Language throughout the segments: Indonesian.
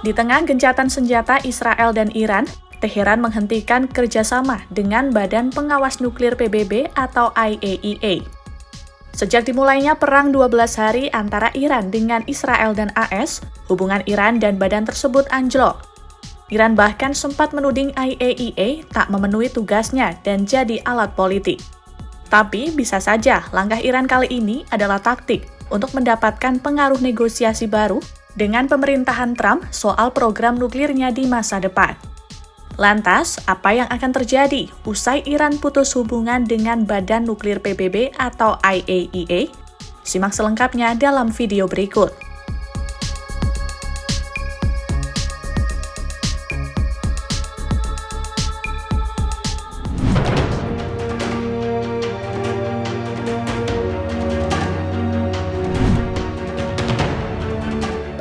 Di tengah gencatan senjata Israel dan Iran, Teheran menghentikan kerjasama dengan Badan Pengawas Nuklir PBB atau IAEA. Sejak dimulainya perang 12 hari antara Iran dengan Israel dan AS, hubungan Iran dan badan tersebut anjlok. Iran bahkan sempat menuding IAEA tak memenuhi tugasnya dan jadi alat politik. Tapi bisa saja langkah Iran kali ini adalah taktik untuk mendapatkan pengaruh negosiasi baru dengan pemerintahan Trump soal program nuklirnya di masa depan. Lantas, apa yang akan terjadi usai Iran putus hubungan dengan Badan Nuklir PBB atau IAEA? Simak selengkapnya dalam video berikut.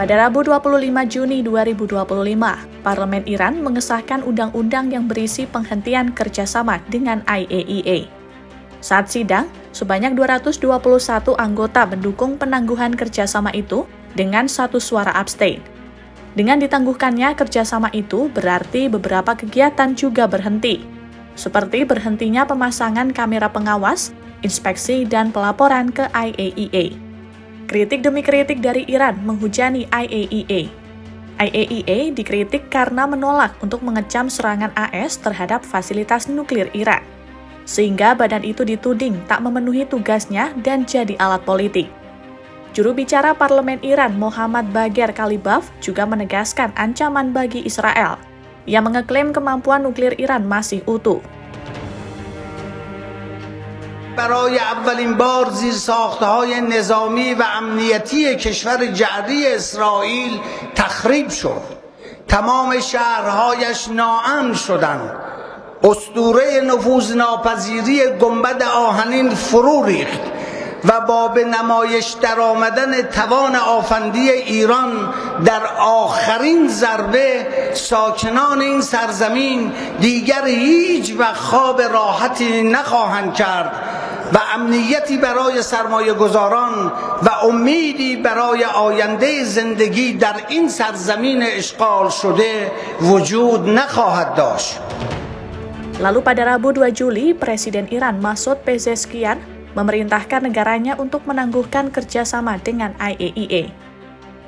Pada Rabu 25 Juni 2025, Parlemen Iran mengesahkan undang-undang yang berisi penghentian kerjasama dengan IAEA. Saat sidang, sebanyak 221 anggota mendukung penangguhan kerjasama itu dengan 1 suara abstain. Dengan ditangguhkannya kerjasama itu berarti beberapa kegiatan juga berhenti, seperti berhentinya pemasangan kamera pengawas, inspeksi, dan pelaporan ke IAEA. Kritik demi kritik dari Iran menghujani IAEA. IAEA dikritik karena menolak untuk mengecam serangan AS terhadap fasilitas nuklir Iran, sehingga badan itu dituding tak memenuhi tugasnya dan jadi alat politik. Juru bicara Parlemen Iran Mohammad Bagher Kalibaf juga menegaskan ancaman bagi Israel. Ia mengeklaim kemampuan nuklir Iran masih utuh. برای اولین بار زیرساخت‌های نظامی و امنیتی کشور جعلی اسرائیل تخریب شد. تمام شهرهایش ناامن شدند. اسطوره نفوذناپذیری گنبد آهنین فرو ریخت و با به نمایش درآمدن توان آفندی ایران در آخرین ضربه ساکنان این سرزمین دیگر هیچ وقت خواب راحتی نخواهند کرد و امنیتی برای سرمایه گذاران و امیدی برای آینده زندگی در این سرزمین اشغال شده وجود نخواهد داشت. Lalu pada Rabu 2 Juli, Presiden Iran Masoud Pezeshkian memerintahkan negaranya untuk menangguhkan kerjasama dengan IAEA.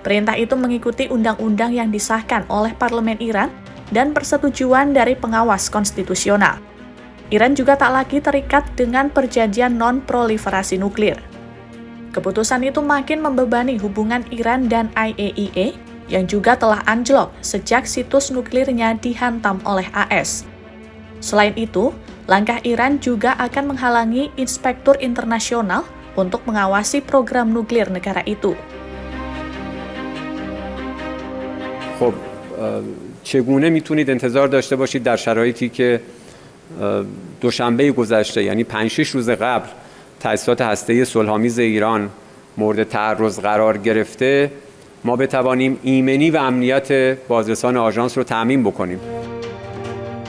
Perintah itu mengikuti undang-undang yang disahkan oleh Parlemen Iran dan persetujuan dari pengawas konstitusional. Iran juga tak lagi terikat dengan perjanjian non-proliferasi nuklir. Keputusan itu makin membebani hubungan Iran dan IAEA yang juga telah anjlok sejak situs nuklirnya dihantam oleh AS. Selain itu, langkah Iran juga akan menghalangi inspektur internasional untuk mengawasi program nuklir negara itu. خب چگونه میتونید انتظار داشته باشید در شرایطی که دوشنبه گذشته یعنی 5-6 روز قبل تأسیسات هسته‌ای صلح‌آمیز ایران مورد تعرض قرار گرفته ما بتوانیم ایمنی و امنیت بازرسان آژانس رو تأمین بکنیم.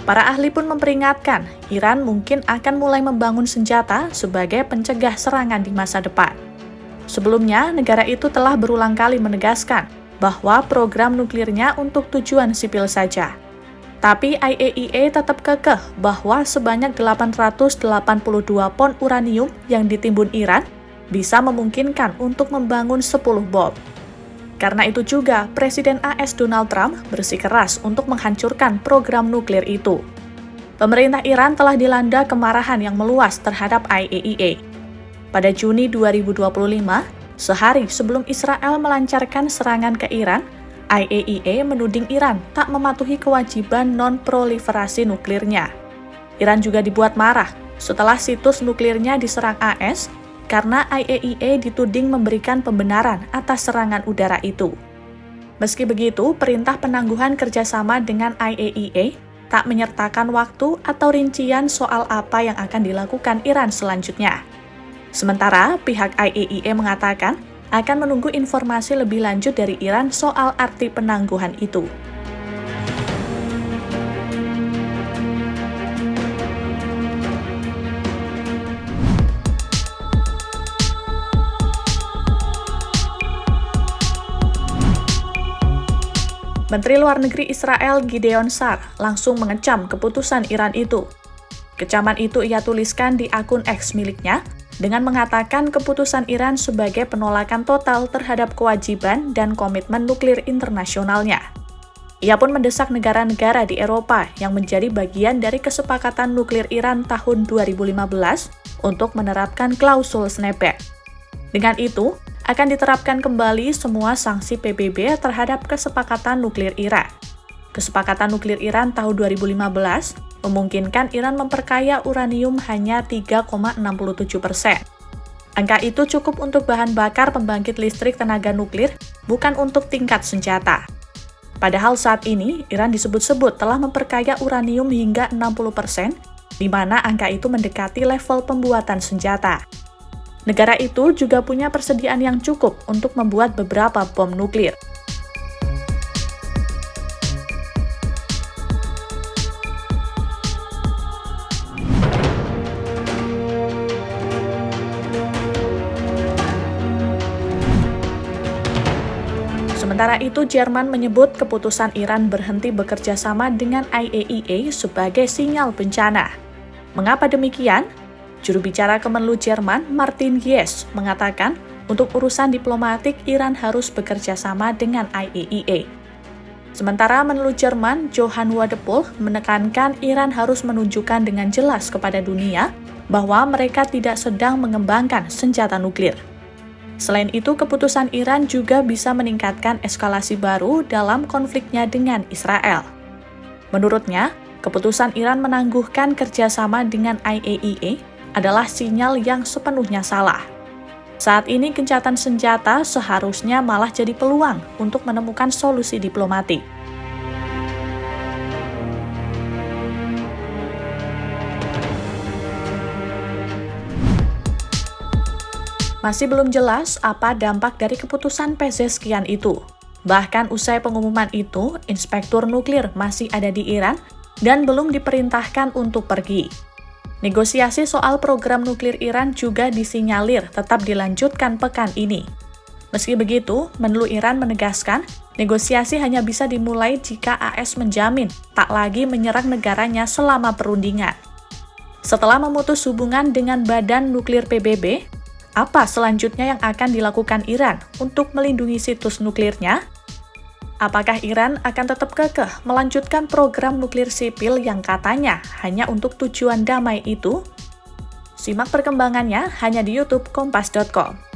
Para ahli pun memperingatkan, Iran mungkin akan mulai membangun senjata sebagai pencegah serangan di masa depan. Sebelumnya, negara itu telah berulang kali menegaskan bahwa program nuklirnya untuk tujuan sipil saja. Tapi IAEA tetap kekeh bahwa sebanyak 882 pon uranium yang ditimbun Iran bisa memungkinkan untuk membangun 10 bom. Karena itu juga, Presiden AS Donald Trump bersikeras untuk menghancurkan program nuklir itu. Pemerintah Iran telah dilanda kemarahan yang meluas terhadap IAEA. Pada Juni 2025, sehari sebelum Israel melancarkan serangan ke Iran, IAEA menuding Iran tak mematuhi kewajiban non-proliferasi nuklirnya. Iran juga dibuat marah setelah situs nuklirnya diserang AS karena IAEA dituding memberikan pembenaran atas serangan udara itu. Meski begitu, perintah penangguhan kerjasama dengan IAEA tak menyertakan waktu atau rincian soal apa yang akan dilakukan Iran selanjutnya. Sementara, pihak IAEA mengatakan akan menunggu informasi lebih lanjut dari Iran soal arti penangguhan itu. Menteri Luar Negeri Israel Gideon Sa'ar langsung mengecam keputusan Iran itu. Kecaman itu ia tuliskan di akun X miliknya dengan mengatakan keputusan Iran sebagai penolakan total terhadap kewajiban dan komitmen nuklir internasionalnya. Ia pun mendesak negara-negara di Eropa yang menjadi bagian dari kesepakatan nuklir Iran tahun 2015 untuk menerapkan klausul snapback. Dengan itu, akan diterapkan kembali semua sanksi PBB terhadap kesepakatan nuklir Iran. Kesepakatan nuklir Iran tahun 2015 memungkinkan Iran memperkaya uranium hanya 3,67%. Angka itu cukup untuk bahan bakar pembangkit listrik tenaga nuklir, bukan untuk tingkat senjata. Padahal saat ini, Iran disebut-sebut telah memperkaya uranium hingga 60%, di mana angka itu mendekati level pembuatan senjata. Negara itu juga punya persediaan yang cukup untuk membuat beberapa bom nuklir. Sementara itu, Jerman menyebut keputusan Iran berhenti bekerja sama dengan IAEA sebagai sinyal bencana. Mengapa demikian? Juru bicara Kemenlu Jerman, Martin Gies, mengatakan untuk urusan diplomatik Iran harus bekerja sama dengan IAEA. Sementara Menlu Jerman, Johann Wadephul, menekankan Iran harus menunjukkan dengan jelas kepada dunia bahwa mereka tidak sedang mengembangkan senjata nuklir. Selain itu, keputusan Iran juga bisa meningkatkan eskalasi baru dalam konfliknya dengan Israel. Menurutnya, keputusan Iran menangguhkan kerjasama dengan IAEA adalah sinyal yang sepenuhnya salah. Saat ini, gencatan senjata seharusnya malah jadi peluang untuk menemukan solusi diplomatik. Masih belum jelas apa dampak dari keputusan Pezeshkian itu. Bahkan usai pengumuman itu, inspektur nuklir masih ada di Iran dan belum diperintahkan untuk pergi. Negosiasi soal program nuklir Iran juga disinyalir tetap dilanjutkan pekan ini. Meski begitu, Menlu Iran menegaskan negosiasi hanya bisa dimulai jika AS menjamin tak lagi menyerang negaranya selama perundingan. Setelah memutus hubungan dengan Badan Nuklir PBB, apa selanjutnya yang akan dilakukan Iran untuk melindungi situs nuklirnya? Apakah Iran akan tetap kekeh melanjutkan program nuklir sipil yang katanya hanya untuk tujuan damai itu? Simak perkembangannya hanya di YouTube Kompas.com.